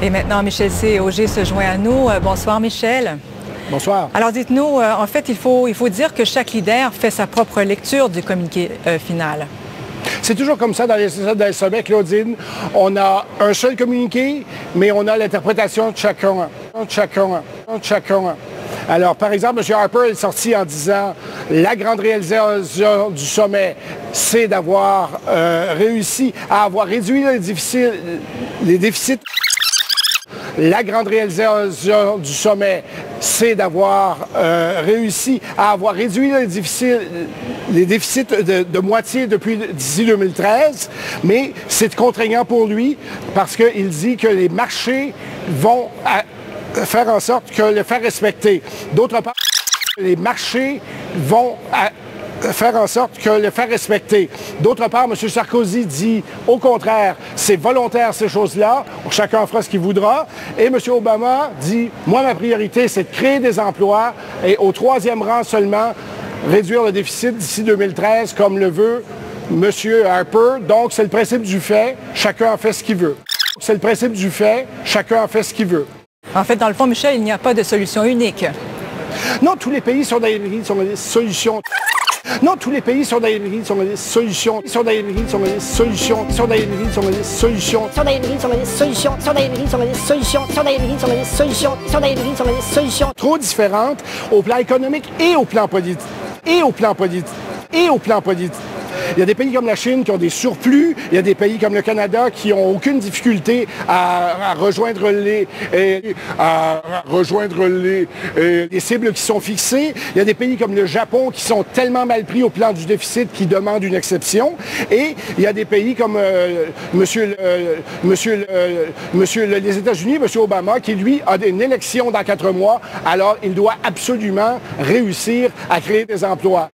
Et maintenant, Michel C. Auger se joint à nous. Bonsoir, Michel. Bonsoir. Alors, dites-nous, en fait, il faut dire que chaque leader fait sa propre lecture du communiqué final. C'est toujours comme ça dans les sommets, Claudine. On a un seul communiqué, mais on a l'interprétation de chacun. Alors, par exemple, M. Harper est sorti en disant « La grande réalisation du sommet, c'est d'avoir réussi à avoir réduit les déficits. La grande réalisation du sommet, c'est d'avoir réussi à avoir réduit les déficits de moitié d'ici 2013, mais c'est contraignant pour lui parce qu'il dit que les marchés vont faire en sorte que le faire respecter. D'autre part, les marchés vont faire en sorte que le faire respecter. D'autre part, M. Sarkozy dit, au contraire, c'est volontaire ces choses-là, chacun fera ce qu'il voudra. Et M. Obama dit, moi, ma priorité, c'est de créer des emplois et au troisième rang seulement, réduire le déficit d'ici 2013, comme le veut M. Harper. Donc, c'est le principe du fait, chacun en fait ce qu'il veut. C'est le principe du fait, chacun en fait ce qu'il veut. En fait, dans le fond, Michel, il n'y a pas de solution unique. Non, tous les pays sont dans des solutions. Non, tous les pays sont dans des solutions. Trop différentes au plan économique et au plan politique. Il y a des pays comme la Chine qui ont des surplus, il y a des pays comme le Canada qui n'ont aucune difficulté à rejoindre les cibles qui sont fixées. Il y a des pays comme le Japon qui sont tellement mal pris au plan du déficit qui demandent une exception. Et il y a des pays comme les États-Unis, M. Obama, qui lui a une élection dans 4 mois. Alors, il doit absolument réussir à créer des emplois.